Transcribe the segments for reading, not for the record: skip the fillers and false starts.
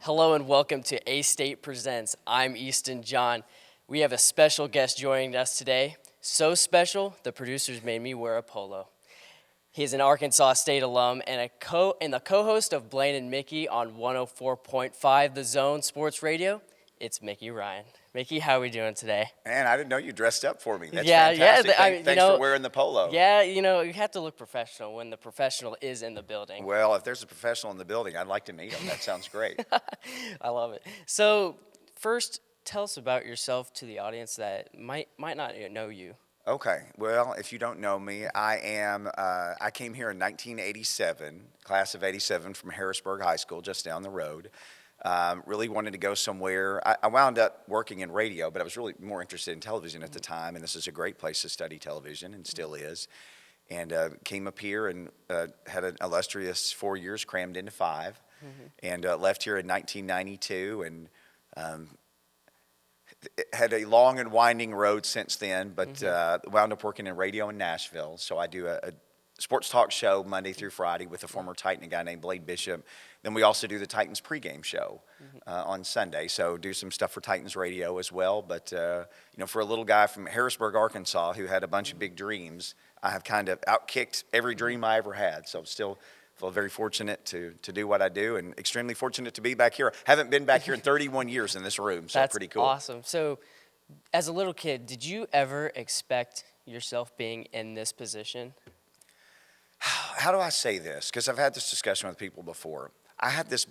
Hello and welcome to A-State Presents. I'm Easton John. We have a special guest joining us today. So special, the producers made me wear a polo. He's an Arkansas State alum and the co-host of Blaine and Mickey on 104.5 The Zone Sports Radio. It's Mickey Ryan. Mickey, how are we doing today? Man, I didn't know you dressed up for me. That's Yeah, fantastic. yeah. Thanks for wearing the polo. Yeah, you have to look professional when the professional is in the building. Well, if there's a professional in the building, I'd like to meet him. That sounds great. I love it. So first, tell us about yourself to the audience that might not know you. Okay. Well, if you don't know me, I came here in 1987, class of 87 from Harrisburg High School, just down the road. Really wanted to go somewhere. I wound up working in radio, but I was really more interested in television at the time, and this is a great place to study television, and still is. And came up here and had an illustrious 4 years crammed into 5, and left here in 1992, and had a long and winding road since then, but wound up working in radio in Nashville. So I do a sports talk show Monday through Friday with a former Titan, a guy named Blaine Bishop. Then we also do the Titans pregame show on Sunday. So do some stuff for Titans radio as well. But, for a little guy from Harrisburg, Arkansas, who had a bunch of big dreams, I have kind of outkicked every dream I ever had. So still feel very fortunate to do what I do, and extremely fortunate to be back here. Haven't been back here in 31 years in this room, so That's pretty cool. Awesome. So as a little kid, did you ever expect yourself being in this position? How do I say this? Because I've had this discussion with people before. I had this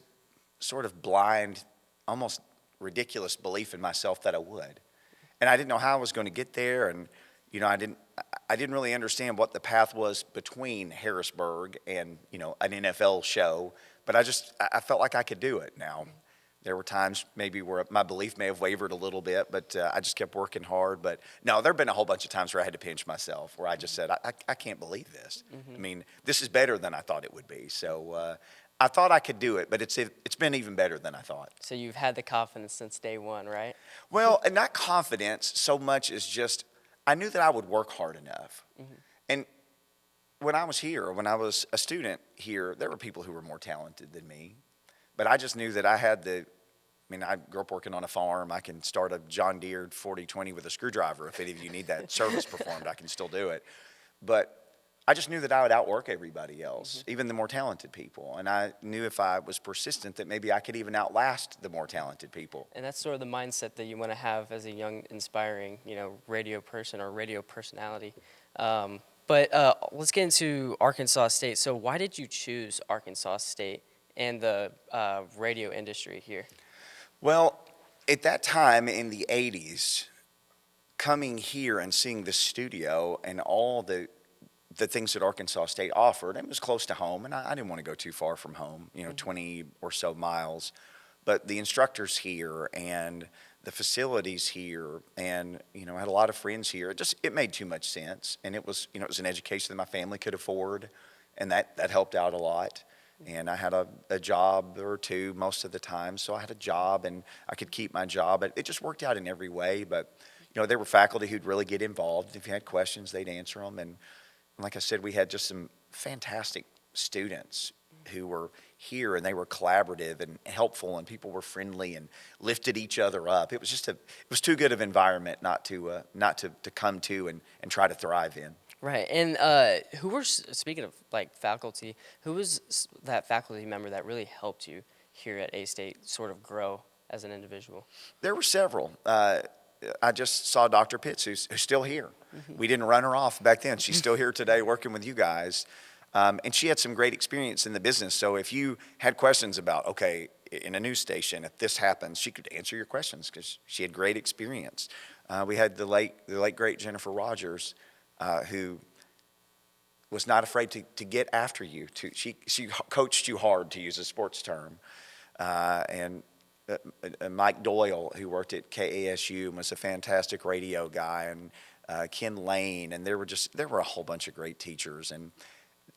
sort of blind, almost ridiculous belief in myself that I would. And I didn't know how I was going to get there, and I didn't really understand what the path was between Harrisburg and, an NFL show, but I felt like I could do it. Now, there were times maybe where my belief may have wavered a little bit, but I just kept working hard. But no, there have been a whole bunch of times where I had to pinch myself, where I just said, I can't believe this. I mean, this is better than I thought it would be. So I thought I could do it, but it's been even better than I thought. So you've had the confidence since day one, right? Well, and not confidence so much as just I knew that I would work hard enough. And when I was here, when I was a student here, there were people who were more talented than me. But I just knew that I grew up working on a farm. I can start a John Deere 4020 with a screwdriver. If any of you need that service performed, I can still do it. But I just knew that I would outwork everybody else, even the more talented people. And I knew if I was persistent that maybe I could even outlast the more talented people. And that's sort of the mindset that you want to have as a young, inspiring, radio person or radio personality. But let's get into Arkansas State. So why did you choose Arkansas State and the radio industry here? Well, at that time in the 80s, coming here and seeing the studio and all the things that Arkansas State offered, it was close to home, and I didn't want to go too far from home, 20 or so miles. But the instructors here and the facilities here, and I had a lot of friends here. It made too much sense, and it was an education that my family could afford, and that helped out a lot. And I had a job or two most of the time, so I had a job and I could keep my job. It just worked out in every way. But there were faculty who'd really get involved. If you had questions, they'd answer them. And like I said, we had just some fantastic students who were here, and they were collaborative and helpful, and people were friendly and lifted each other up. It was too good of an environment not to come to and try to thrive in. Right. And speaking of faculty, who was that faculty member that really helped you here at A-State sort of grow as an individual? There were several. I just saw Dr. Pitts, who's still here. We didn't run her off back then. She's still here today working with you guys. And she had some great experience in the business. So if you had questions about, okay, in a news station, if this happens, she could answer your questions because she had great experience. We had the late great Jennifer Rogers, who was not afraid to get after you. She coached you hard, to use a sports term. And Mike Doyle, who worked at KASU and was a fantastic radio guy, and Ken Lane, and there were a whole bunch of great teachers. And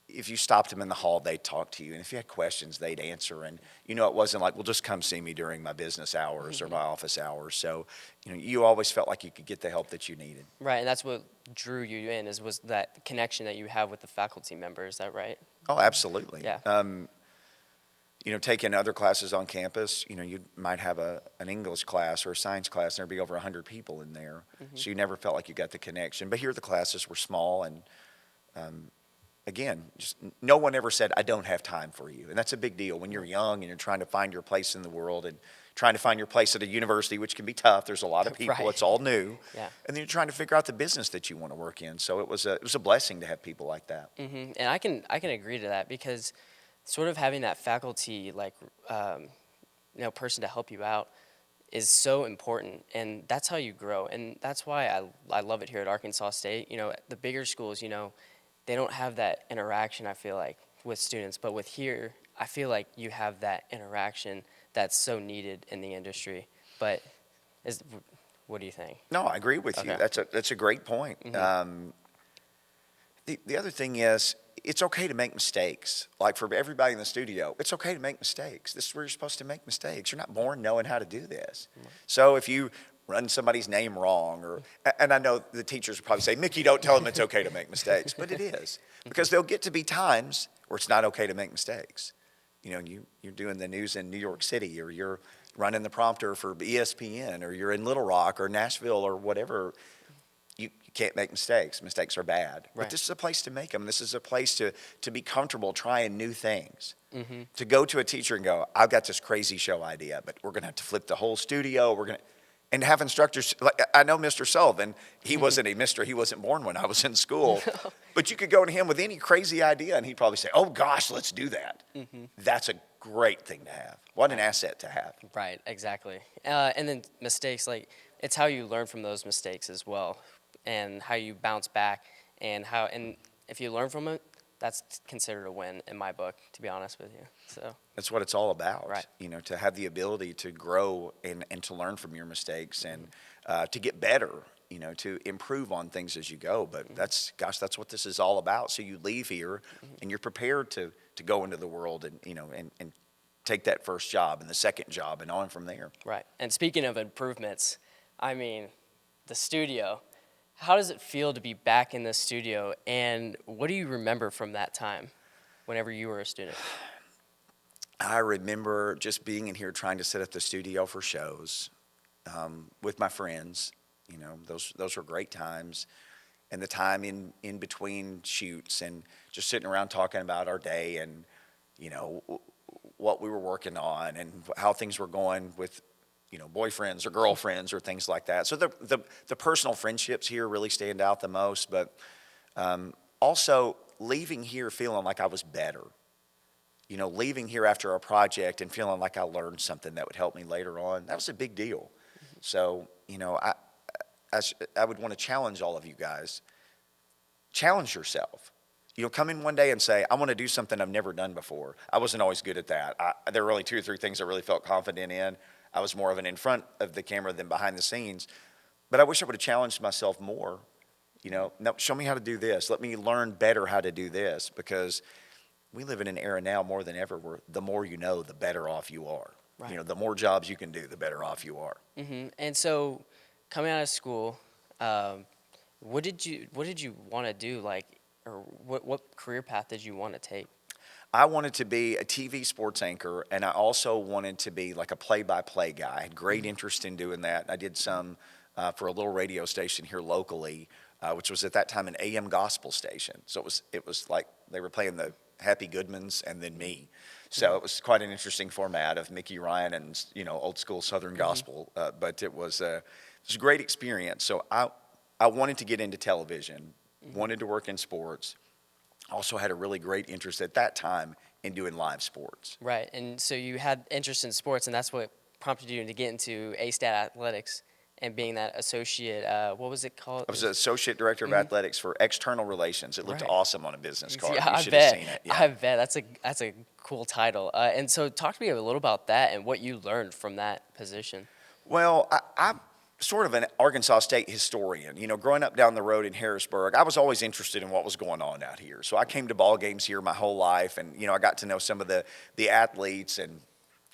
if you stopped them in the hall, they'd talk to you. And if you had questions, they'd answer. And, it wasn't like, well, just come see me during my business hours or my office hours. So, you always felt like you could get the help that you needed. Right, and that's what drew you in, was that connection that you have with the faculty member. Is that right? Oh, absolutely. Yeah. taking other classes on campus, you might have an English class or a science class, and there'd be over 100 people in there. So you never felt like you got the connection. But here the classes were small, and again, just no one ever said, I don't have time for you. And that's a big deal when you're young and you're trying to find your place in the world and trying to find your place at a university, which can be tough. There's a lot of people. Right. It's all new. Yeah. And then you're trying to figure out the business that you want to work in. So it was a blessing to have people like that. And I can agree to that, because sort of having that faculty person to help you out is so important, and that's how you grow. And that's why I love it here at Arkansas State. The bigger schools, they don't have that interaction, I feel like, with students. But with here, I feel like you have that interaction that's so needed in the industry. But what do you think? No, I agree with you. Okay. That's a great point. The other thing is, it's okay to make mistakes. Like for everybody in the studio, it's okay to make mistakes. This is where you're supposed to make mistakes. You're not born knowing how to do this. So if you run somebody's name wrong, and I know the teachers will probably say, Mickey, don't tell them it's okay to make mistakes, but it is. Because there'll get to be times where it's not okay to make mistakes. You're doing the news in New York City, or you're running the prompter for ESPN, or you're in Little Rock or Nashville or whatever. You can't make mistakes. Mistakes are bad. Right. But this is a place to make them. This is a place to be comfortable trying new things. To go to a teacher and go, I've got this crazy show idea, but we're going to have to flip the whole studio. And have instructors, like I know Mr. Sullivan, he wasn't a mister, he wasn't born when I was in school. But you could go to him with any crazy idea, and he'd probably say, oh gosh, let's do that. That's a great thing to have. What an asset to have. Right, exactly. And then mistakes, it's how you learn from those mistakes as well, and how you bounce back, and if you learn from it, that's considered a win in my book, to be honest with you. So that's what it's all about. Right. To have the ability to grow and to learn from your mistakes, and to get better, to improve on things as you go. But that's what this is all about. So you leave here and you're prepared to go into the world and take that first job and the second job and on from there. Right. And speaking of improvements, the studio, how does it feel to be back in the studio, and what do you remember from that time whenever you were a student? I remember just being in here trying to set up the studio for shows with my friends. Those were great times. And the time in between shoots, and just sitting around talking about our day, and what we were working on and how things were going with boyfriends or girlfriends or things like that. So the personal friendships here really stand out the most. But also leaving here feeling like I was better. Leaving here after a project and feeling like I learned something that would help me later on, that was a big deal. So, I would want to challenge all of you guys. Challenge yourself. Come in one day and say, I want to do something I've never done before. I wasn't always good at that. There were only 2 or 3 things I really felt confident in. I was more of an in front of the camera than behind the scenes. But I wish I would have challenged myself more. No, show me how to do this. Let me learn better how to do this, because we live in an era now more than ever where the more you know, the better off you are. Right. The more jobs you can do, the better off you are. And so, coming out of school, what did you want to do? Or what career path did you want to take? I wanted to be a TV sports anchor, and I also wanted to be like a play-by-play guy. I had great interest in doing that. I did some for a little radio station here locally, which was at that time an AM gospel station. So it was like they were playing the Happy Goodmans and then me. So it was quite an interesting format of Mickey Ryan and old school Southern gospel. But it was a great experience. So I wanted to get into television, wanted to work in sports. Also had a really great interest at that time in doing live sports. Right, and so you had interest in sports, and that's what prompted you to get into A-Stat Athletics and being that associate, what was it called? I was the associate director of athletics for external relations. It looked awesome on a business card. Yeah, You should have seen it. Yeah. I bet. That's a cool title. And so talk to me a little about that and what you learned from that position. Well, I'm sort of an Arkansas State historian. Growing up down the road in Harrisburg, I was always interested in what was going on out here. So I came to ball games here my whole life, and I got to know some of the athletes, and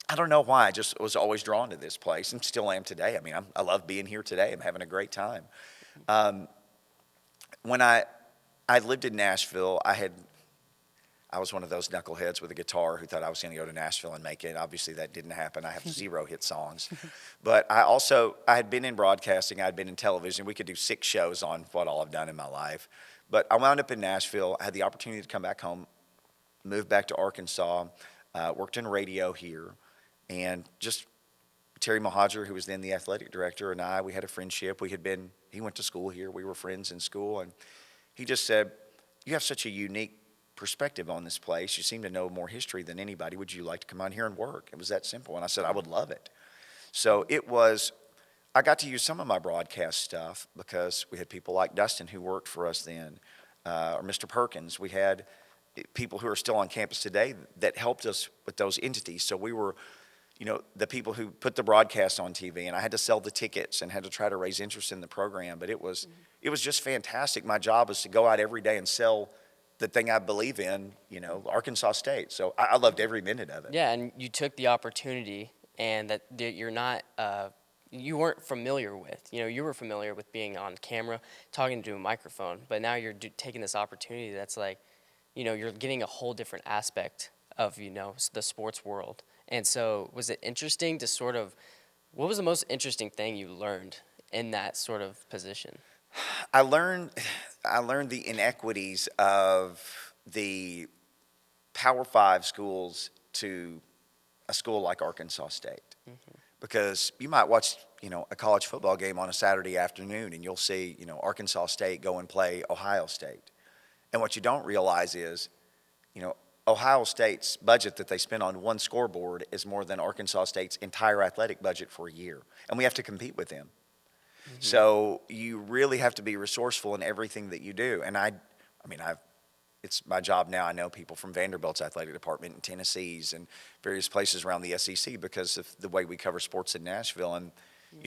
I don't know why, I just was always drawn to this place, and still am today. I love being here today. I'm having a great time. When I lived in Nashville, I I was one of those knuckleheads with a guitar who thought I was going to go to Nashville and make it. Obviously, that didn't happen. I have 0 hit songs. But I had been in broadcasting. I had been in television. We could do 6 shows on what all I've done in my life. But I wound up in Nashville. I had the opportunity to come back home, moved back to Arkansas, worked in radio here, and just Terry Mohajer, who was then the athletic director, and we had a friendship. He went to school here. We were friends in school, and he just said, "You have such a unique perspective on this place. You seem to know more history than anybody. Would you like to come on here and work?" It was that simple. And I said, I would love it. So I got to use some of my broadcast stuff because we had people like Dustin who worked for us then, or Mr. Perkins. We had people who are still on campus today that helped us with those entities. So we were, the people who put the broadcast on TV, and I had to sell the tickets and had to try to raise interest in the program. But it was just fantastic. My job was to go out every day and sell the thing I believe in, Arkansas State. So I loved every minute of it. Yeah, and you took the opportunity, and that you're not, you weren't familiar with. You were familiar with being on camera, talking to a microphone, but now you're taking this opportunity that's like, you're getting a whole different aspect of, the sports world. And so was it interesting to what was the most interesting thing you learned in that sort of position? I learned the inequities of the Power 5 schools to a school like Arkansas State. Mm-hmm. Because you might watch, a college football game on a Saturday afternoon and you'll see, Arkansas State go and play Ohio State. And what you don't realize is, Ohio State's budget that they spend on one scoreboard is more than Arkansas State's entire athletic budget for a year. And we have to compete with them. Mm-hmm. So you really have to be resourceful in everything that you do. And it's my job now. I know people from Vanderbilt's athletic department and Tennessee's and various places around the SEC because of the way we cover sports in Nashville. And,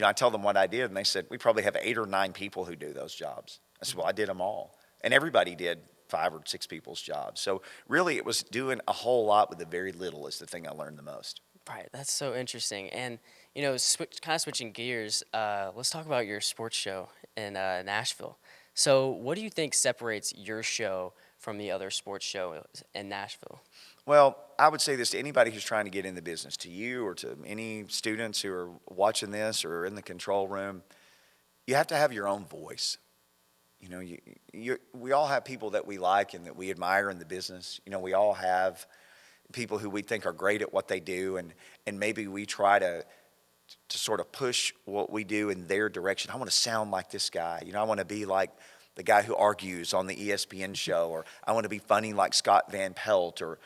I tell them what I did, and they said, we probably have 8 or 9 people who do those jobs. I said, well, I did them all. And everybody did 5 or 6 people's jobs. So really it was doing a whole lot with the very little is the thing I learned the most. Right, that's so interesting. And, kind of switching gears, let's talk about your sports show in Nashville. So what do you think separates your show from the other sports show in Nashville? Well, I would say this to anybody who's trying to get in the business, to you or to any students who are watching this or in the control room, you have to have your own voice. We all have people that we like and that we admire in the business. We all have people who we think are great at what they do, and maybe we try to sort of push what we do in their direction. I want to sound like this guy. I want to be like the guy who argues on the ESPN show, or I want to be funny like Scott Van Pelt, or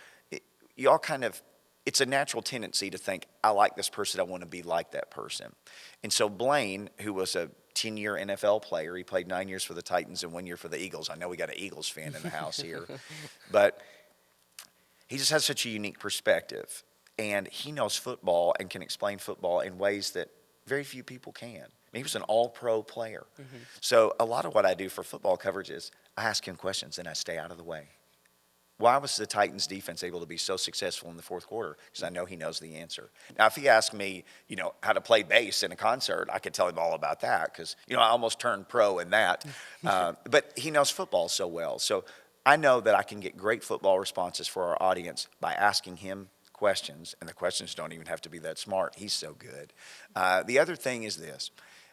it's a natural tendency to think, I like this person, I want to be like that person. And so Blaine, who was a 10-year NFL player, he played 9 years for the Titans and 1 year for the Eagles. I know we got an Eagles fan in the house here. But he just has such a unique perspective. And he knows football and can explain football in ways that very few people can. He was an all-pro player. Mm-hmm. So a lot of what I do for football coverage is I ask him questions and I stay out of the way. Why was the Titans defense able to be so successful in the fourth quarter? Because I know he knows the answer. Now, if he asked me, how to play bass in a concert, I could tell him all about that because, I almost turned pro in that. But he knows football so well. So I know that I can get great football responses for our audience by asking him questions, and the questions don't even have to be that smart. He's so good. The other thing is this.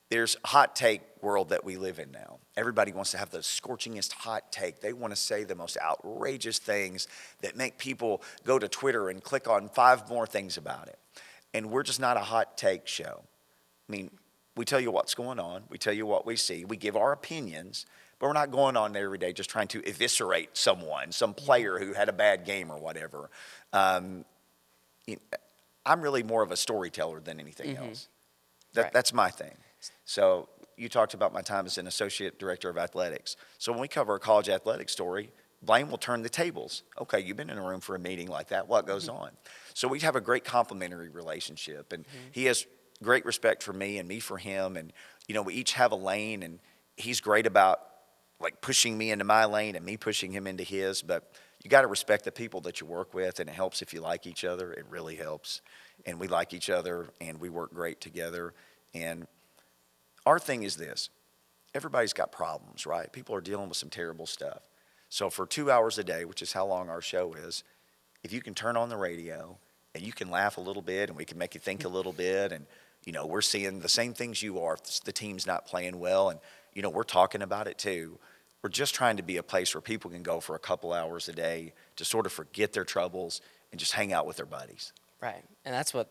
There's a hot take world that we live in now. Everybody wants to have the scorchingest hot take. They want to say the most outrageous things that make people go to Twitter and click on 5 more things about it. And we're just not a hot take show. We tell you what's going on. We tell you what we see. We give our opinions, but we're not going on there every day just trying to eviscerate someone, some player who had a bad game or whatever. I'm really more of a storyteller than anything else. That's my thing. So you talked about my time as an associate director of athletics. So when we cover a college athletic story, Blaine will turn the tables. Okay, you've been in a room for a meeting like that. What goes on? So we have a great complementary relationship, and he has great respect for me and me for him. And we each have a lane, and he's great about pushing me into my lane and me pushing him into his. But you got to respect the people that you work with, and it helps if you like each other. It really helps, and we like each other, and we work great together. And our thing is this. Everybody's got problems, right? People are dealing with some terrible stuff. So for 2 hours a day, which is how long our show is, if you can turn on the radio and you can laugh a little bit and we can make you think a little bit, and we're seeing the same things you are. If the team's not playing well, and we're talking about it too. We're just trying to be a place where people can go for a couple hours a day to sort of forget their troubles and just hang out with their buddies. Right, and that's what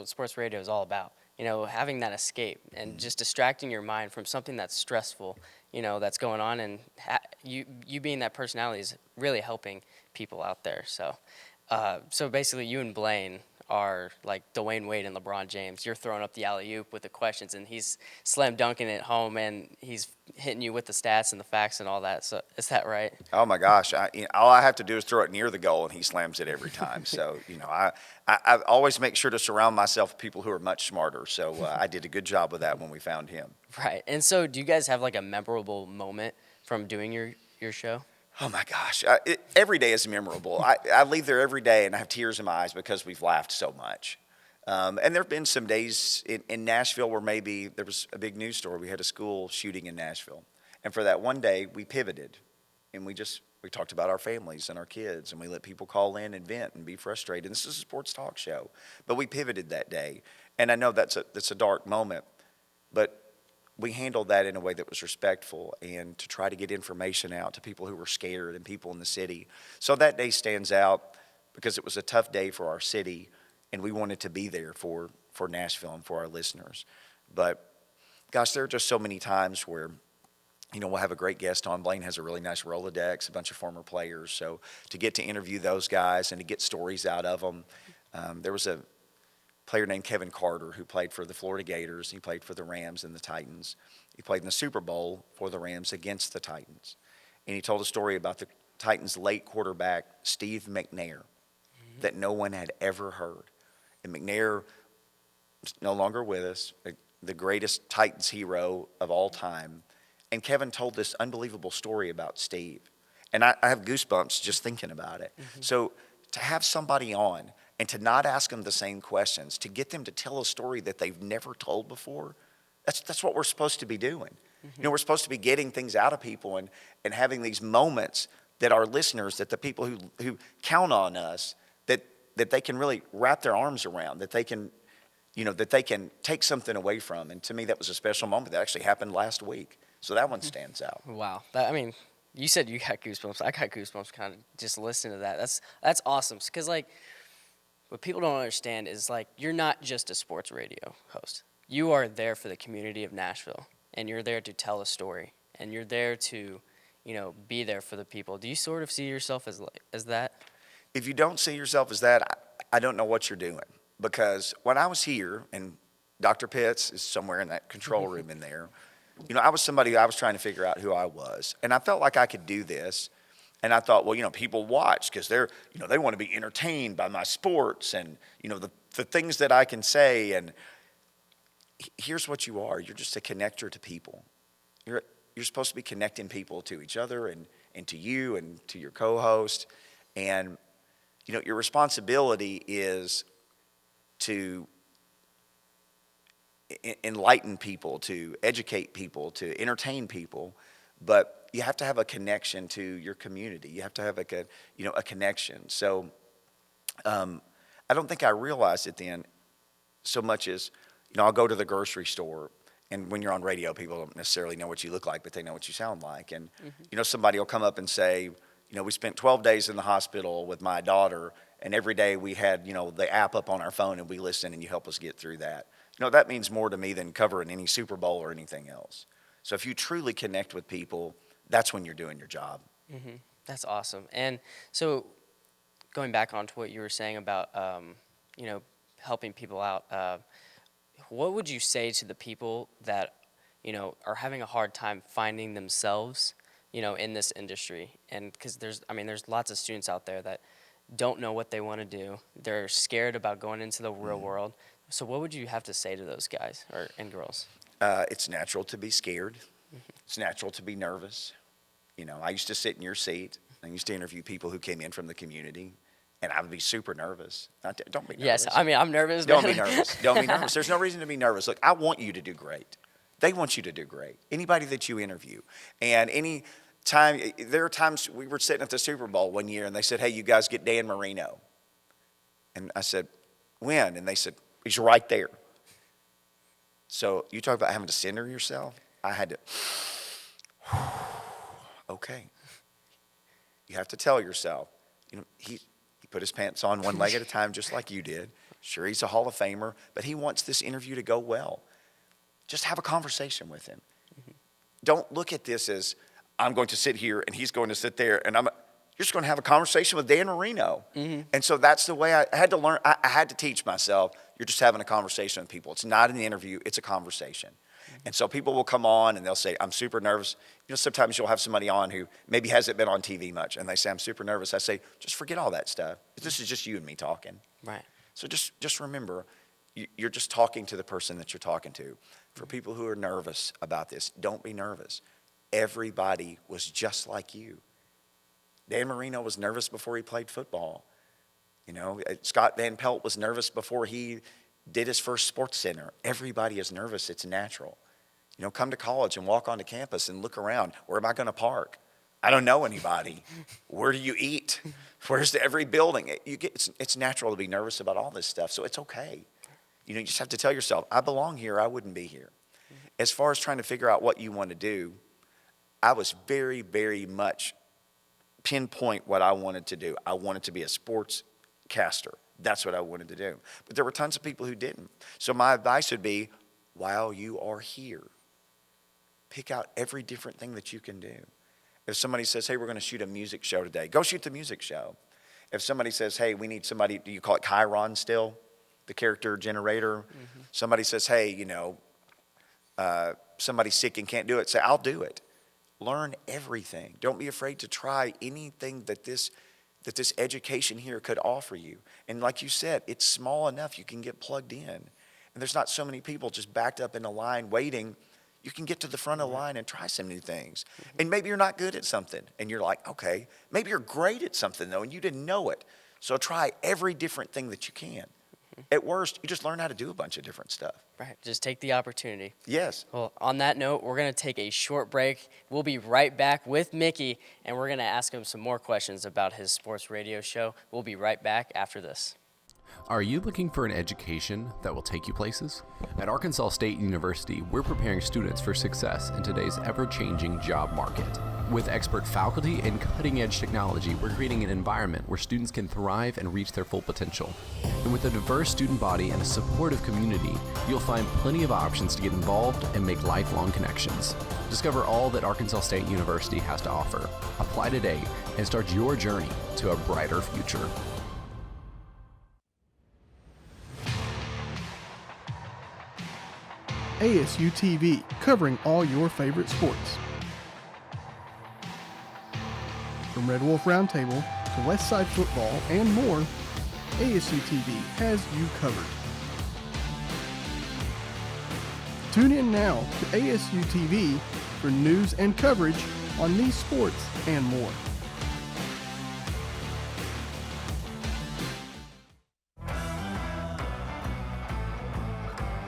sports radio is all about. Having that escape and just distracting your mind from something that's stressful, that's going on, and you being that personality is really helping people out there. So basically, you and Blaine are like Dwayne Wade and LeBron James. You're throwing up the alley-oop with the questions, and he's slam dunking it home, and he's hitting you with the stats and the facts and all that. So is that right? Oh my gosh! All I have to do is throw it near the goal, and he slams it every time. So I always make sure to surround myself with people who are much smarter. So I did a good job with that when we found him. Right. And so, do you guys have like a memorable moment from doing your show? Oh my gosh, every day is memorable. I leave there every day and I have tears in my eyes because we've laughed so much. And there have been some days in Nashville where maybe there was a big news story. We had a school shooting in Nashville. And for that one day, we pivoted and we talked about our families and our kids, and we let people call in and vent and be frustrated. And this is a sports talk show. But we pivoted that day. And I know that's a dark moment, but we handled that in a way that was respectful and to try to get information out to people who were scared and people in the city. So that day stands out because it was a tough day for our city, and we wanted to be there for Nashville and for our listeners. But gosh, there are just so many times where we'll have a great guest on. Blaine has a really nice Rolodex, a bunch of former players. So to get to interview those guys and to get stories out of them, there was a player named Kevin Carter who played for the Florida Gators. He played for the Rams and the Titans. He played in the Super Bowl for the Rams against the Titans. And he told a story about the Titans' late quarterback, Steve McNair, that no one had ever heard. And McNair is no longer with us, the greatest Titans hero of all time. And Kevin told this unbelievable story about Steve. And I have goosebumps just thinking about it. So to have somebody on and to not ask them the same questions, to get them to tell a story that they've never told before, that's what we're supposed to be doing. We're supposed to be getting things out of people and having these moments that our listeners, that the people who count on us, that they can really wrap their arms around, that they can take something away from. And to me, that was a special moment that actually happened last week. So that one stands out. Wow. You said you got goosebumps. I got goosebumps kind of just listening to that. That's awesome. Because, what people don't understand is, you're not just a sports radio host. You are there for the community of Nashville, and you're there to tell a story, and you're there to, be there for the people. Do you sort of see yourself as that? If you don't see yourself as that, I don't know what you're doing. Because when I was here, and Dr. Pitts is somewhere in that control room in there, I was somebody, I was trying to figure out who I was. And I felt like I could do this. And I thought, well, people watch because they want to be entertained by my sports and, the things that I can say. And here's what you are. You're just a connector to people. You're supposed to be connecting people to each other and to you and to your co-host. And, your responsibility is to enlighten people, to educate people, to entertain people. But you have to have a connection to your community. You have to have a connection. So I don't think I realized it then so much as, I'll go to the grocery store, and when you're on radio, people don't necessarily know what you look like, but they know what you sound like. And, somebody will come up and say, we spent 12 days in the hospital with my daughter, and every day we had, the app up on our phone, and we listen, and you help us get through that. That means more to me than covering any Super Bowl or anything else. So if you truly connect with people, that's when you're doing your job. That's awesome. And so going back onto what you were saying about, helping people out, what would you say to the people that, are having a hard time finding themselves, in this industry? And because there's lots of students out there that don't know what they want to do. They're scared about going into the real world. So what would you have to say to those guys and girls? It's natural to be scared. It's natural to be nervous. I used to sit in your seat. I used to interview people who came in from the community, and I would be super nervous. Don't be nervous. Yes, I'm nervous. Don't be nervous. Don't be nervous. There's no reason to be nervous. Look, I want you to do great. They want you to do great. Anybody that you interview, and There are times we were sitting at the Super Bowl one year and they said, hey, you guys get Dan Marino. And I said, when? And they said, he's right there. So you talk about having to center yourself. I had to, okay. You have to tell yourself, he put his pants on one leg at a time just like you did. Sure, he's a Hall of Famer, but he wants this interview to go well. Just have a conversation with him. Don't look at this as, I'm going to sit here and he's going to sit there and you're just going to have a conversation with Dan Marino. And so that's the way I had to learn. I had to teach myself, you're just having a conversation with people. It's not an interview, it's a conversation. And so people will come on and they'll say, I'm super nervous. Sometimes you'll have somebody on who maybe hasn't been on TV much and they say, I'm super nervous. I say, just forget all that stuff. This is just you and me talking. Right. So just remember, you're just talking to the person that you're talking to. For people who are nervous about this, don't be nervous. Everybody was just like you. Dan Marino was nervous before he played football. Scott Van Pelt was nervous before he did his first sports center. Everybody is nervous. It's natural. Come to college and walk onto campus and look around. Where am I going to park? I don't know anybody. Where do you eat? Where's every building? It's natural to be nervous about all this stuff, so it's okay. You just have to tell yourself, I belong here, I wouldn't be here. As far as trying to figure out what you want to do, I was very, very much pinpoint what I wanted to do. I wanted to be a sportscaster. That's what I wanted to do. But there were tons of people who didn't. So my advice would be, while you are here, pick out every different thing that you can do. If somebody says, hey, we're going to shoot a music show today, go shoot the music show. If somebody says, hey, we need somebody, do you call it Chiron still? The character generator? Somebody says, hey, somebody's sick and can't do it, say, I'll do it. Learn everything. Don't be afraid to try anything that this education here could offer you. And like you said, it's small enough you can get plugged in. And there's not so many people just backed up in a line waiting. You can get to the front of the line and try some new things. And maybe you're not good at something. And you're like, okay. Maybe you're great at something, though, and you didn't know it. So try every different thing that you can. At worst, you just learn how to do a bunch of different stuff. Right. Just take the opportunity. Yes. Well, on that note, we're going to take a short break. We'll be right back with Mickey, and we're going to ask him some more questions about his sports radio show. We'll be right back after this. Are you looking for an education that will take you places? At Arkansas State University, we're preparing students for success in today's ever-changing job market. With expert faculty and cutting-edge technology, we're creating an environment where students can thrive and reach their full potential. And with a diverse student body and a supportive community, you'll find plenty of options to get involved and make lifelong connections. Discover all that Arkansas State University has to offer. Apply today and start your journey to a brighter future. ASU-TV, covering all your favorite sports. From Red Wolf Roundtable to West Side football and more, ASU-TV has you covered. Tune in now to ASU-TV for news and coverage on these sports and more.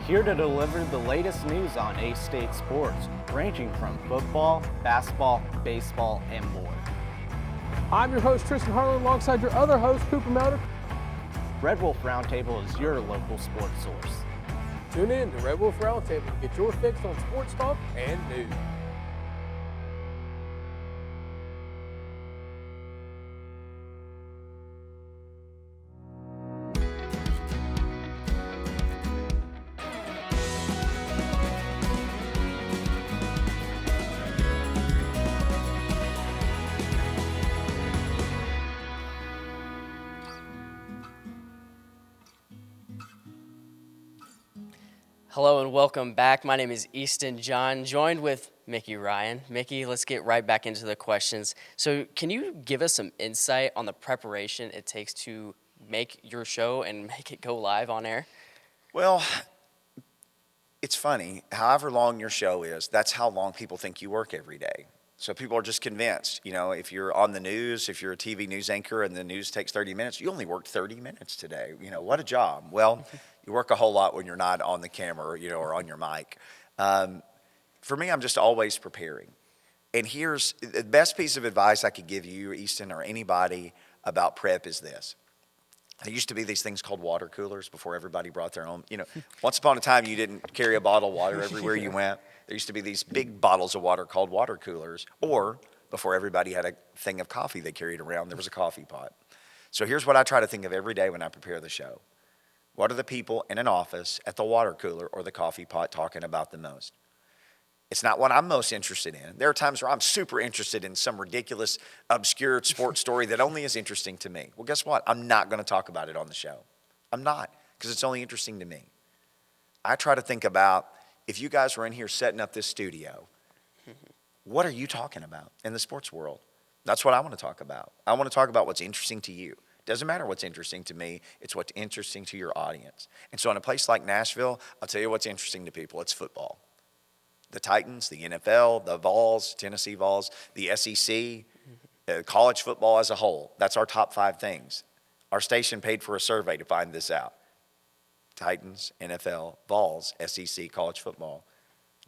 Here to deliver the latest news on A-State sports, ranging from football, basketball, baseball, and more. I'm your host, Tristan Harlan, alongside your other host, Cooper Melder. Red Wolf Roundtable is your local sports source. Tune in to Red Wolf Roundtable to get your fix on sports talk and news. Hello and welcome back. My name is Easton John, joined with Mickey Ryan. Mickey, let's get right back into the questions. So can you give us some insight on the preparation it takes to make your show and make it go live on air? Well, it's funny. However long your show is, that's how long people think you work every day. So people are just convinced, if you're on the news, if you're a TV news anchor and the news takes 30 minutes, you only worked 30 minutes today. What a job. Well, you work a whole lot when you're not on the camera, or on your mic. For me, I'm just always preparing. And here's the best piece of advice I could give you, Easton, or anybody about prep is this. There used to be these things called water coolers before everybody brought their own. Once upon a time, you didn't carry a bottle of water everywhere you went. There used to be these big bottles of water called water coolers. Or before everybody had a thing of coffee they carried around, there was a coffee pot. So here's what I try to think of every day when I prepare the show. What are the people in an office at the water cooler or the coffee pot talking about the most? It's not what I'm most interested in. There are times where I'm super interested in some ridiculous, obscure sports story that only is interesting to me. Well, guess what? I'm not going to talk about it on the show. I'm not, because it's only interesting to me. I try to think about, if you guys were in here setting up this studio, what are you talking about in the sports world? That's what I want to talk about. I want to talk about what's interesting to you. Doesn't matter what's interesting to me, it's what's interesting to your audience. And so in a place like Nashville, I'll tell you what's interesting to people. It's football. The Titans, the NFL, the Vols, Tennessee Vols, the SEC, college football as a whole. That's our top 5 things. Our station paid for a survey to find this out. Titans, NFL, Vols, SEC, college football.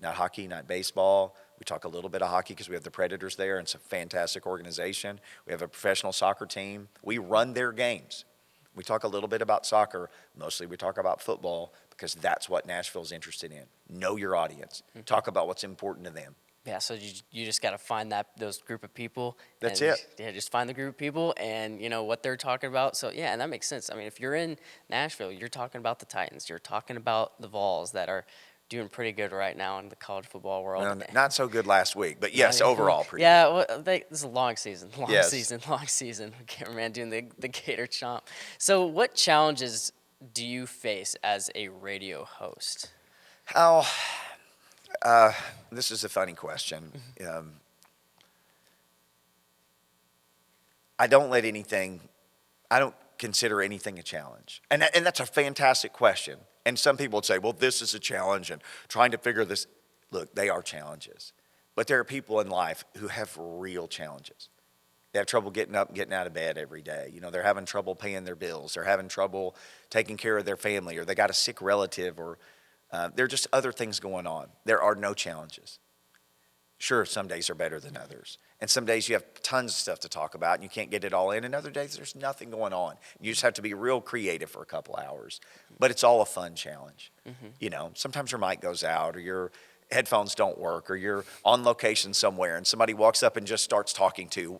Not hockey, not baseball. We talk a little bit of hockey because we have the Predators there, and it's a fantastic organization. We have a professional soccer team. We run their games. We talk a little bit about soccer. Mostly we talk about football because that's what Nashville's interested in. Know your audience. Talk about what's important to them. Yeah, so you just got to find those group of people. That's and, it. Yeah, just find the group of people and what they're talking about. So yeah, and that makes sense. I mean, if you're in Nashville, you're talking about the Titans. You're talking about the Vols that are doing pretty good right now in the college football world. Well, not so good last week, but yes, overall pretty yeah, good. well, this is a long season. Long season. Cameraman doing the gator chomp. So what challenges do you face as a radio host? This is a funny question. I don't consider anything a challenge. And that's a fantastic question. And some people would say, well, this is a challenge and trying to figure this. Look, they are challenges. But there are people in life who have real challenges. They have trouble getting up and getting out of bed every day. They're having trouble paying their bills. They're having trouble taking care of their family, or they got a sick relative, or there are just other things going on. There are no challenges. Sure, some days are better than others. And some days you have tons of stuff to talk about and you can't get it all in. And other days there's nothing going on. You just have to be real creative for a couple hours. But it's all a fun challenge. Sometimes your mic goes out or your headphones don't work or you're on location somewhere and somebody walks up and just starts talking to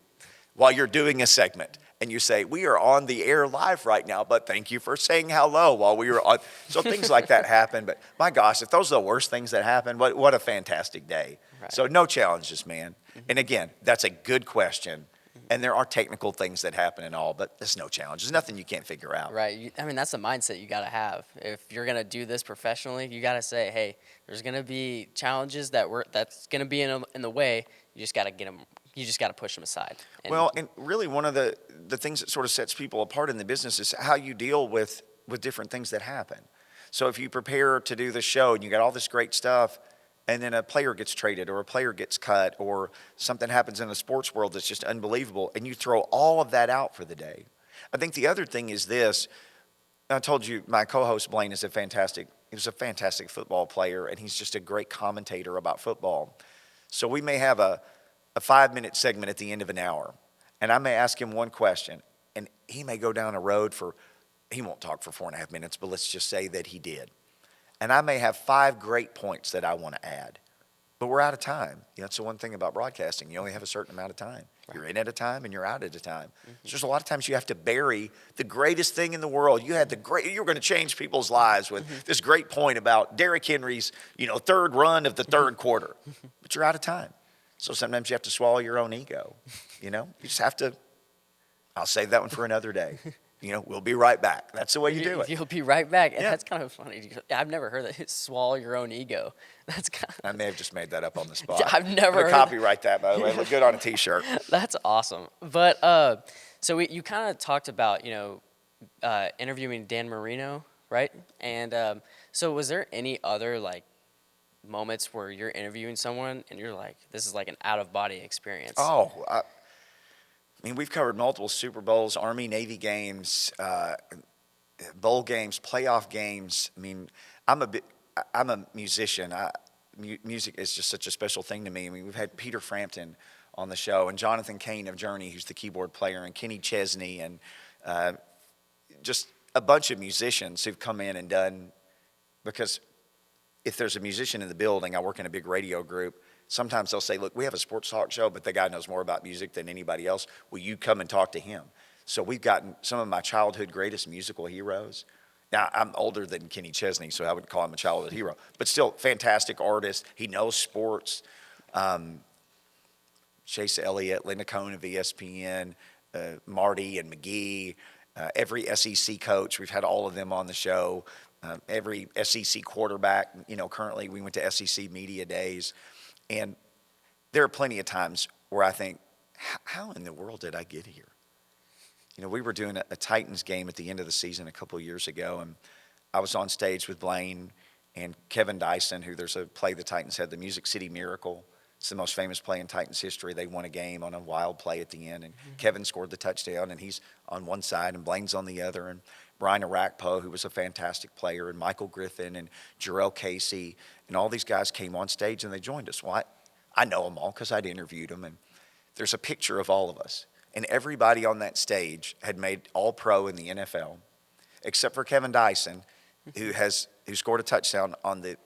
while you're doing a segment. And you say, we are on the air live right now, but thank you for saying hello while we were on. So things like that happen. But my gosh, if those are the worst things that happen, what a fantastic day. Right. So no challenges, man. And again, that's a good question. And there are technical things that happen and all, but there's no challenge. There's nothing you can't figure out. Right. I mean, that's the mindset you got to have. If you're going to do this professionally, you got to say, hey, there's going to be challenges that's going to be in the way. You just got to get them. You just got to push them aside. And really one of the things that sort of sets people apart in the business is how you deal with different things that happen. So if you prepare to do the show and you got all this great stuff, and then a player gets traded or a player gets cut or something happens in the sports world that's just unbelievable, and you throw all of that out for the day. I think the other thing is this. I told you my co-host Blaine is a fantastic football player, and he's just a great commentator about football. So we may have a 5-minute segment at the end of an hour, and I may ask him one question, and he may go down a road he won't talk for 4.5 minutes, but let's just say that he did. And I may have 5 great points that I want to add, but we're out of time. That's the one thing about broadcasting. You only have a certain amount of time. Right. You're in at a time and you're out at a time. So there's a lot of times you have to bury the greatest thing in the world. You're going to change people's lives with this great point about Derrick Henry's, third run of the third quarter, but you're out of time. So sometimes you have to swallow your own ego. You just have to. I'll save that one for another day. We'll be right back. That's the way you do it. You'll be right back. And yeah. That's kind of funny. I've never heard that. Swallow your own ego. That's I may have just made that up on the spot. I've never heard copyright that, by the way. Look good on a T-shirt. That's awesome. But so you kind of talked about, interviewing Dan Marino, right? And so was there any other, moments where you're interviewing someone and you're like, this is like an out-of-body experience? We've covered multiple Super Bowls, Army, Navy games, bowl games, playoff games. I'm a musician. music is just such a special thing to me. I mean, we've had Peter Frampton on the show, and Jonathan Cain of Journey, who's the keyboard player, and Kenny Chesney, and just a bunch of musicians who've come in and done, because if there's a musician in the building, I work in a big radio group, sometimes they'll say, look, we have a sports talk show, but the guy knows more about music than anybody else. Will you come and talk to him? So we've gotten some of my childhood greatest musical heroes. Now, I'm older than Kenny Chesney, so I would call him a childhood hero, but still fantastic artist. He knows sports. Chase Elliott, Linda Cohn of ESPN, Marty and McGee, every SEC coach. We've had all of them on the show. Every SEC quarterback, currently we went to SEC Media Days. And there are plenty of times where I think, how in the world did I get here? We were doing a Titans game at the end of the season a couple of years ago, and I was on stage with Blaine and Kevin Dyson, who there's a play the Titans had, the Music City Miracle. It's the most famous play in Titans history. They won a game on a wild play at the end, and Kevin scored the touchdown, and he's on one side, and Blaine's on the other, and Brian Arakpo, who was a fantastic player, and Michael Griffin, and Jarrell Casey, and all these guys came on stage, and they joined us. Well, I know them all because I'd interviewed them, and there's a picture of all of us. And everybody on that stage had made All-Pro in the NFL, except for Kevin Dyson, who scored a touchdown on the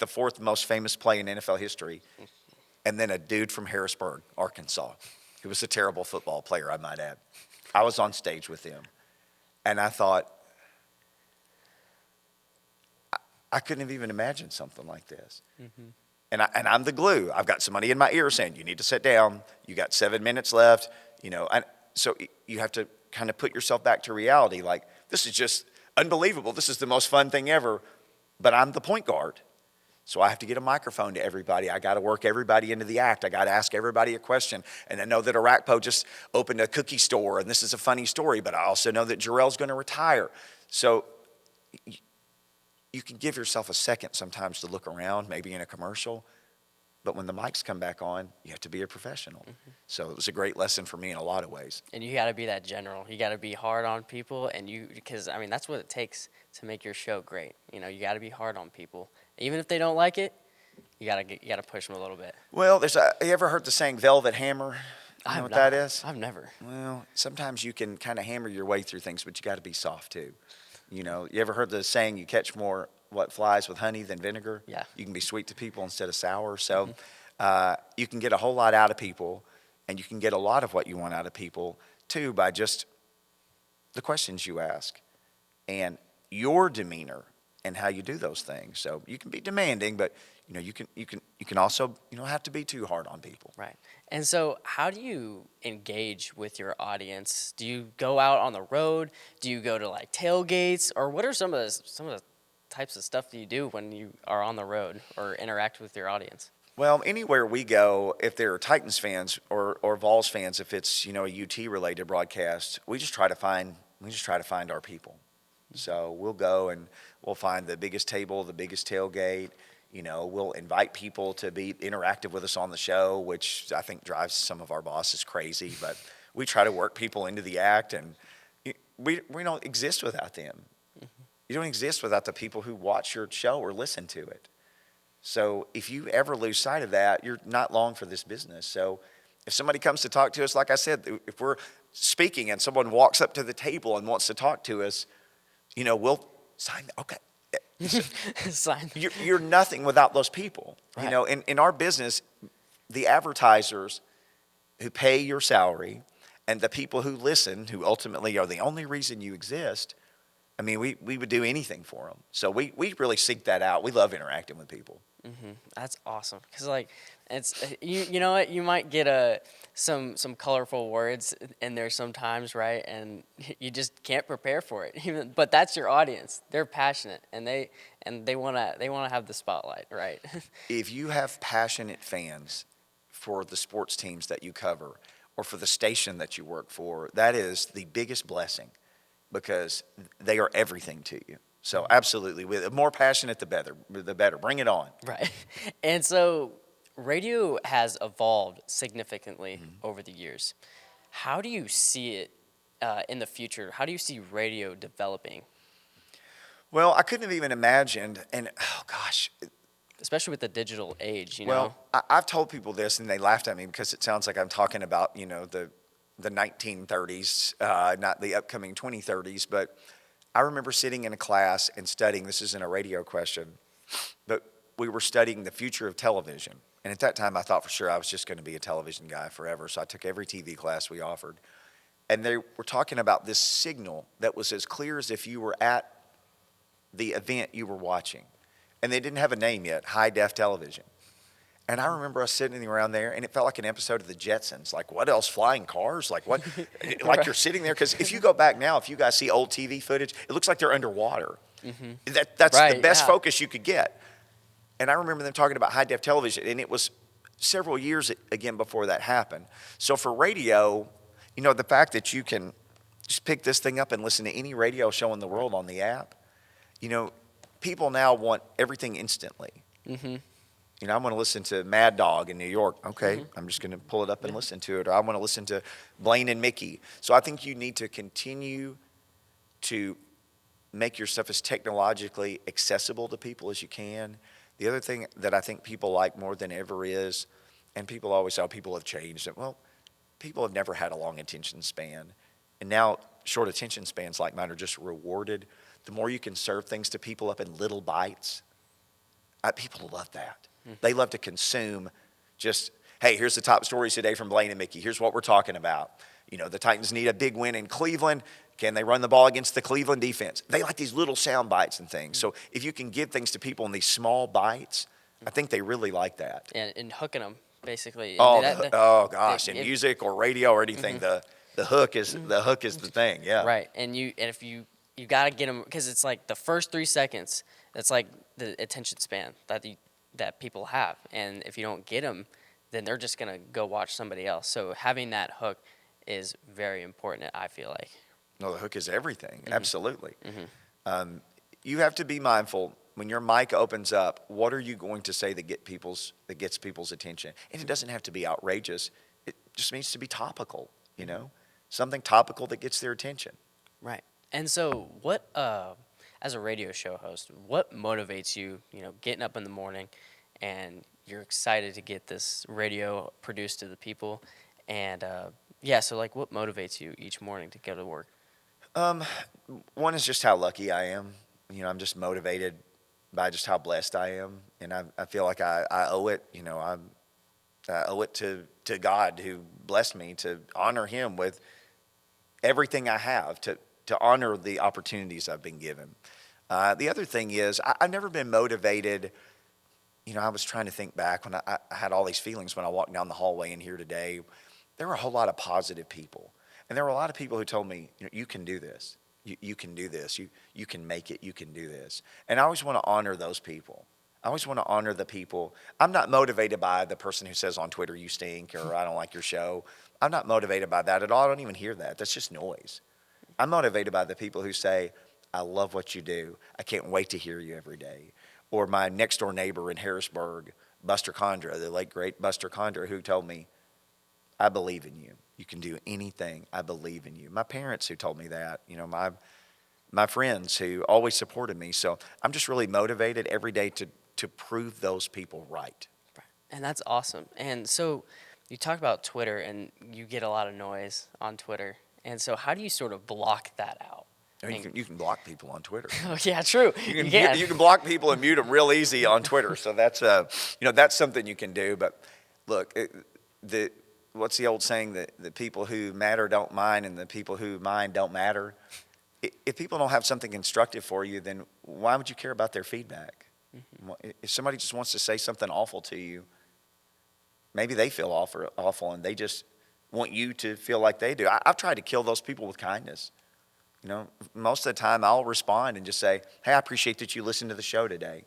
fourth most famous play in NFL history, and then a dude from Harrisburg, Arkansas, who was a terrible football player, I might add. I was on stage with them, and I thought, I couldn't have even imagined something like this. Mm-hmm. And I'm the glue. I've got somebody in my ear saying, you need to sit down. You got 7 minutes left. So you have to kind of put yourself back to reality. Like, this is just unbelievable. This is the most fun thing ever. But I'm the point guard. So I have to get a microphone to everybody. I got to work everybody into the act. I got to ask everybody a question. And I know that Arakpo just opened a cookie store, and this is a funny story. But I also know that Jarrell's going to retire. So you can give yourself a second sometimes to look around, maybe in a commercial. But when the mics come back on, you have to be a professional. Mm-hmm. So it was a great lesson for me in a lot of ways. And you got to be that general. You got to be hard on people, because that's what it takes to make your show great. You got to be hard on people, even if they don't like it. You got to push them a little bit. Well, you ever heard the saying "velvet hammer"? You know what that is? I've never. Well, sometimes you can kind of hammer your way through things, but you got to be soft too. You ever heard the saying, "You catch more what flies with honey than vinegar"? Yeah. You can be sweet to people instead of sour. So you can get a whole lot out of people, and you can get a lot of what you want out of people too by just the questions you ask and your demeanor and how you do those things. So you can be demanding, but you can also have to be too hard on people. Right. And so how do you engage with your audience? Do you go out on the road? Do you go to like tailgates, or what are some of the types of stuff that you do when you are on the road or interact with your audience? Well, anywhere we go, if they're Titans fans or Vols fans, if it's a UT related broadcast, we just try to find our people. So we'll go and we'll find the biggest table, the biggest tailgate. We'll invite people to be interactive with us on the show, which I think drives some of our bosses crazy. But we try to work people into the act, and we don't exist without them. Mm-hmm. You don't exist without the people who watch your show or listen to it. So if you ever lose sight of that, you're not long for this business. So if somebody comes to talk to us, like I said, if we're speaking and someone walks up to the table and wants to talk to us, we'll sign. Okay. Sign. You're nothing without those people. Right. In our business, the advertisers who pay your salary and the people who listen, who ultimately are the only reason you exist, we would do anything for them. So we really seek that out. We love interacting with people. Mm-hmm. That's awesome. Because it's you know what, you might get some colorful words in there sometimes, right? And you just can't prepare for it. But that's your audience. They're passionate, and they wanna have the spotlight, right? If you have passionate fans for the sports teams that you cover or for the station that you work for, that is the biggest blessing, because they are everything to you. So absolutely, the more passionate, the better. Bring it on. Right. And so radio has evolved significantly over the years. How do you see it in the future? How do you see radio developing? Well, I couldn't have even imagined, and oh gosh, especially with the digital age, you know? Well, I've told people this, and they laughed at me because it sounds like I'm talking about, the 1930s, not the upcoming 2030s. But I remember sitting in a class and studying. This isn't a radio question, but we were studying the future of television. And at that time, I thought for sure I was just going to be a television guy forever. So I took every TV class we offered. And they were talking about this signal that was as clear as if you were at the event you were watching. And they didn't have a name yet, high-def television. And I remember us sitting around there, and it felt like an episode of The Jetsons. Like, what else? Flying cars? Like, what? Like you're sitting there. Because if you go back now, if you guys see old TV footage, it looks like they're underwater. That's Right, the best yeah. focus you could get. And I remember them talking about high-def television, and it was several years, again, before that happened. So for radio, the fact that you can just pick this thing up and listen to any radio show in the world on the app, people now want everything instantly. I want to listen to Mad Dog in New York. Okay, I'm just going to pull it up and listen to it. Or I want to listen to Blaine and Mickey. So I think you need to continue to make your stuff as technologically accessible to people as you can. The other thing that I think people like more than ever is, and people always say, oh, people have changed. Well, people have never had a long attention span. And now short attention spans like mine are just rewarded. The more you can serve things to people up in little bites, people love that. They love to consume just, hey, here's the top stories today from Blaine and Mickey. Here's what we're talking about. The Titans need a big win in Cleveland. Can they run the ball against the Cleveland defense? They like these little sound bites and things. So if you can give things to people in these small bites, I think they really like that. And hooking them, basically. Oh gosh, in music or radio or anything, the hook is the thing. Yeah. Right, and if you got to get them, because it's like the first 3 seconds, that's like the attention span that people have. And if you don't get them, then they're just going to go watch somebody else. So having that hook is very important, I feel like. No, the hook is everything. Absolutely. You have to be mindful when your mic opens up. What are you going to say that gets people's attention? And it doesn't have to be outrageous. It just needs to be topical. Something topical that gets their attention. Right. And so, what as a radio show host, what motivates you? Getting up in the morning, and you're excited to get this radio produced to the people, and so like, what motivates you each morning to go to work? One is just how lucky I am. I'm just motivated by just how blessed I am, and I feel like I owe it. I owe it to God who blessed me, to honor Him with everything I have, to honor the opportunities I've been given. The other thing is I've never been motivated. I was trying to think back when I had all these feelings when I walked down the hallway in here today. There were a whole lot of positive people. And there were a lot of people who told me, you can do this. You can do this. You can make it. You can do this. And I always want to honor those people. I always want to honor the people. I'm not motivated by the person who says on Twitter, you stink, or I don't like your show. I'm not motivated by that at all. I don't even hear that. That's just noise. I'm motivated by the people who say, I love what you do. I can't wait to hear you every day. Or my next door neighbor in Harrisburg, Buster Condra, the late great Buster Condra, who told me, I believe in you. You can do anything. I believe in you. My parents who told me that, my friends who always supported me. So I'm just really motivated every day to prove those people right. And that's awesome. And so you talk about Twitter, and you get a lot of noise on Twitter. And so how do you sort of block that out? You can block people on Twitter. Oh, yeah, true. You can block people and mute them real easy on Twitter. So that's that's something you can do. But look, what's the old saying that the people who matter don't mind, and the people who mind don't matter? If people don't have something constructive for you, then why would you care about their feedback? If somebody just wants to say something awful to you, maybe they feel awful, and they just want you to feel like they do. I've tried to kill those people with kindness. Most of the time I'll respond and just say, hey, I appreciate that you listened to the show today.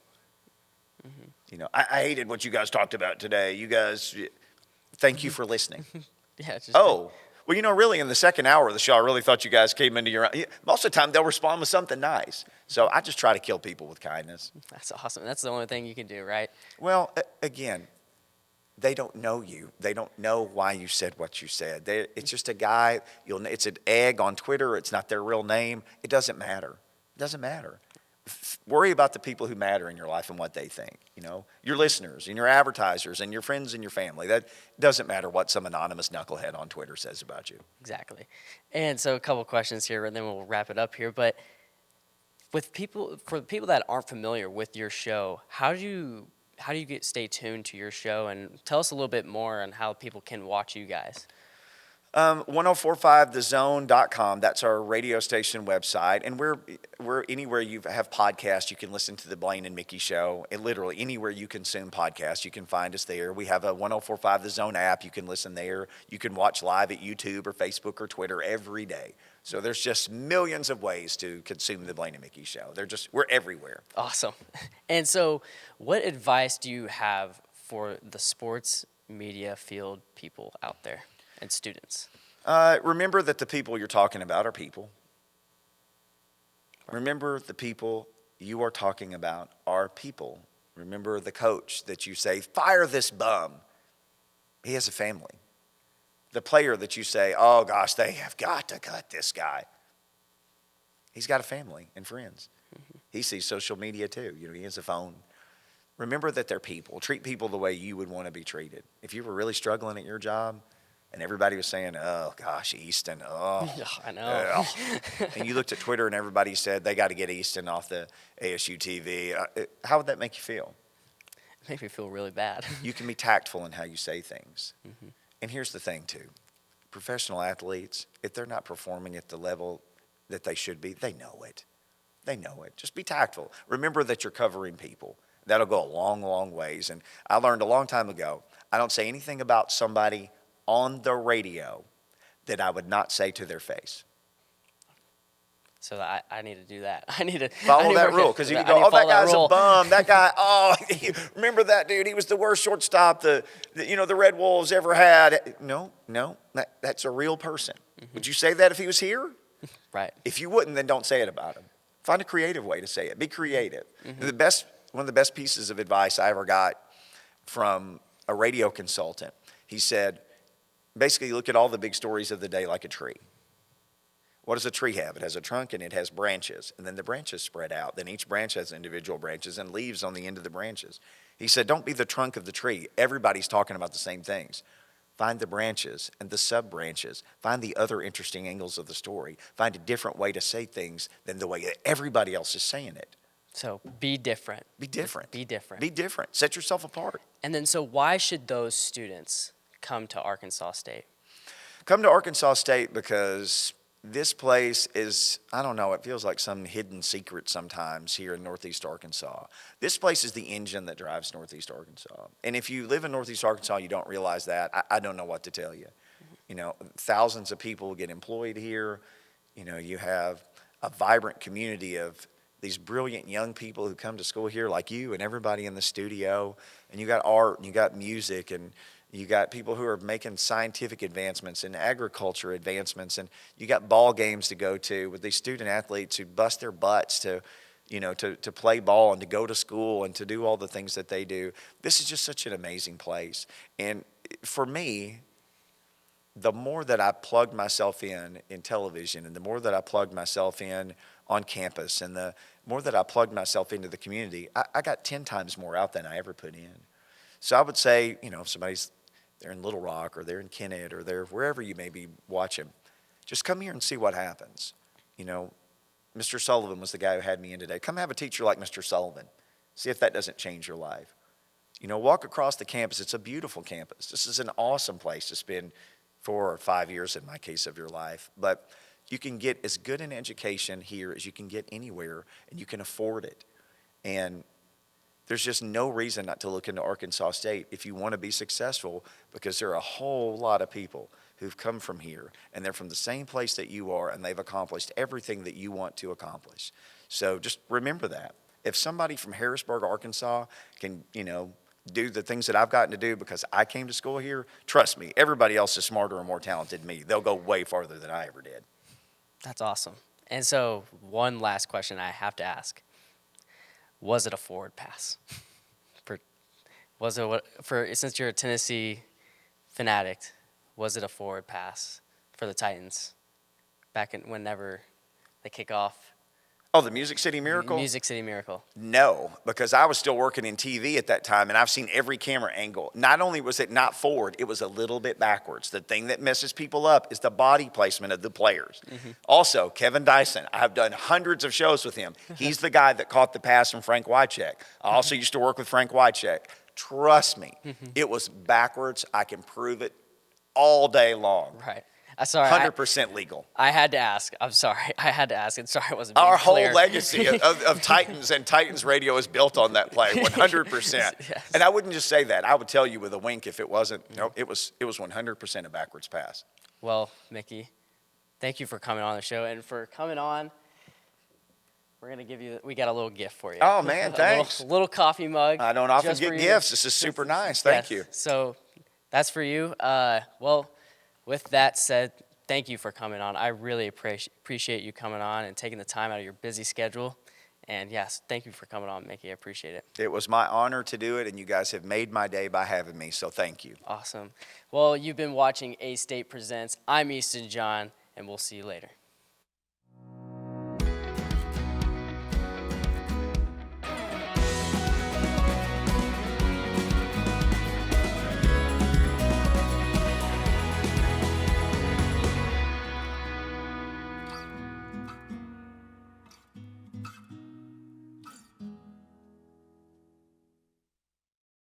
I hated what you guys talked about today. You guys, thank you for listening. Yeah. Well, really in the second hour of the show, I really thought you guys came into your, most of the time they'll respond with something nice. So I just try to kill people with kindness. That's awesome. That's the only thing you can do, right? Well, again, they don't know you. They don't know why you said what you said. It's just a guy. It's an egg on Twitter. It's not their real name. It doesn't matter. It doesn't matter. worry about the people who matter in your life and what they think, your listeners and your advertisers and your friends and your family. That doesn't matter what some anonymous knucklehead on Twitter says about you. Exactly. And so a couple questions here, and then we'll wrap it up here. But for the people that aren't familiar with your show, how do you stay tuned to your show? And tell us a little bit more on how people can watch you guys. 1045thezone.com, that's our radio station website. And we're anywhere you have podcasts, you can listen to the Blaine and Mickey show. And literally anywhere you consume podcasts, you can find us there. We have a 1045 The Zone app. You can listen there. You can watch live at YouTube or Facebook or Twitter every day. So there's just millions of ways to consume the Blaine and Mickey show. We're everywhere. Awesome. And so what advice do you have for the sports media field people out there? And students? Remember that the people you're talking about are people. Remember the people you are talking about are people. Remember the coach that you say, fire this bum. He has a family. The player that you say, oh gosh, they have got to cut this guy. He's got a family and friends. Mm-hmm. He sees social media too. He has a phone. Remember that they're people. Treat people the way you would want to be treated. If you were really struggling at your job, and everybody was saying, oh, gosh, Easton, oh. I know. And you looked at Twitter and everybody said they got to get Easton off the ASU-TV. How would that make you feel? It makes me feel really bad. You can be tactful in how you say things. Mm-hmm. And here's the thing, too. Professional athletes, if they're not performing at the level that they should be, they know it. They know it. Just be tactful. Remember that you're covering people. That'll go a long, long ways. And I learned a long time ago, I don't say anything about somebody on the radio that I would not say to their face. So I need to do that. I need to follow that rule, because you can go, oh, that guy's a bum. That guy, oh, remember that dude? He was the worst shortstop the Red Wolves ever had. No, that's a real person. Mm-hmm. Would you say that if he was here? Right. If you wouldn't, then don't say it about him. Find a creative way to say it. Be creative. Mm-hmm. One of the best pieces of advice I ever got from a radio consultant, he said, basically, look at all the big stories of the day like a tree. What does a tree have? It has a trunk and it has branches, and then the branches spread out. Then each branch has individual branches and leaves on the end of the branches. He said, don't be the trunk of the tree. Everybody's talking about the same things. Find the branches and the sub-branches. Find the other interesting angles of the story. Find a different way to say things than the way that everybody else is saying it. So be different. Be different. Be different. Be different. Set yourself apart. And then so why should those students come to Arkansas State? Come to Arkansas State because this place is, I don't know, it feels like some hidden secret sometimes here in Northeast Arkansas. This place is the engine that drives Northeast Arkansas. And if you live in Northeast Arkansas, you don't realize that, I don't know what to tell you. Thousands of people get employed here. You have a vibrant community of these brilliant young people who come to school here like you and everybody in the studio. And you got art and you got music and you got people who are making scientific advancements and agriculture advancements, and you got ball games to go to with these student athletes who bust their butts to play ball and to go to school and to do all the things that they do. This is just such an amazing place. And for me, the more that I plugged myself in television, and the more that I plugged myself in on campus, and the more that I plugged myself into the community, I got 10 times more out than I ever put in. So I would say, if they're in Little Rock or they're in Kennett or they're wherever you may be watching, just come here and see what happens. Mr. Sullivan was the guy who had me in today. Come have a teacher like Mr. Sullivan. See if that doesn't change your life. Walk across the campus. It's a beautiful campus. This is an awesome place to spend 4 or 5 years, in my case, of your life. But you can get as good an education here as you can get anywhere, and you can afford it. And there's just no reason not to look into Arkansas State if you want to be successful, because there are a whole lot of people who've come from here, and they're from the same place that you are, and they've accomplished everything that you want to accomplish. So just remember that. If somebody from Harrisburg, Arkansas can, do the things that I've gotten to do because I came to school here, trust me, everybody else is smarter and more talented than me. They'll go way farther than I ever did. That's awesome. And so one last question I have to ask. Was it a forward pass? Since you're a Tennessee fanatic, was it a forward pass for the Titans back whenever they kick off Oh, the Music City Miracle? Music City Miracle. No, because I was still working in TV at that time, and I've seen every camera angle. Not only was it not forward, it was a little bit backwards. The thing that messes people up is the body placement of the players. Also, Kevin Dyson, I have done hundreds of shows with him. He's the guy that caught the pass from Frank Wycheck. I also used to work with Frank Wycheck. Trust me, it was backwards. I can prove it all day long. Right. Sorry. 100% legal. I had to ask. I'm sorry. I had to ask. And sorry I wasn't being Our whole clear. legacy of Titans and Titans radio is built on that play, 100%. Yes. And I wouldn't just say that. I would tell you with a wink if it wasn't. No, it was 100% a backwards pass. Well, Mickey, thank you for coming on the show. And for coming on, we're going to give you, we got a little gift for you. Oh, man, thanks. A little coffee mug. I don't often just for get you. gifts. This is super nice. Thank you. So that's for you. Well, with that said, thank you for coming on. I really appreciate you coming on and taking the time out of your busy schedule. And yes, thank you for coming on, Mickey. I appreciate it. It was my honor to do it, and you guys have made my day by having me, so thank you. Awesome. Well, you've been watching A-State Presents. I'm Easton John, and we'll see you later.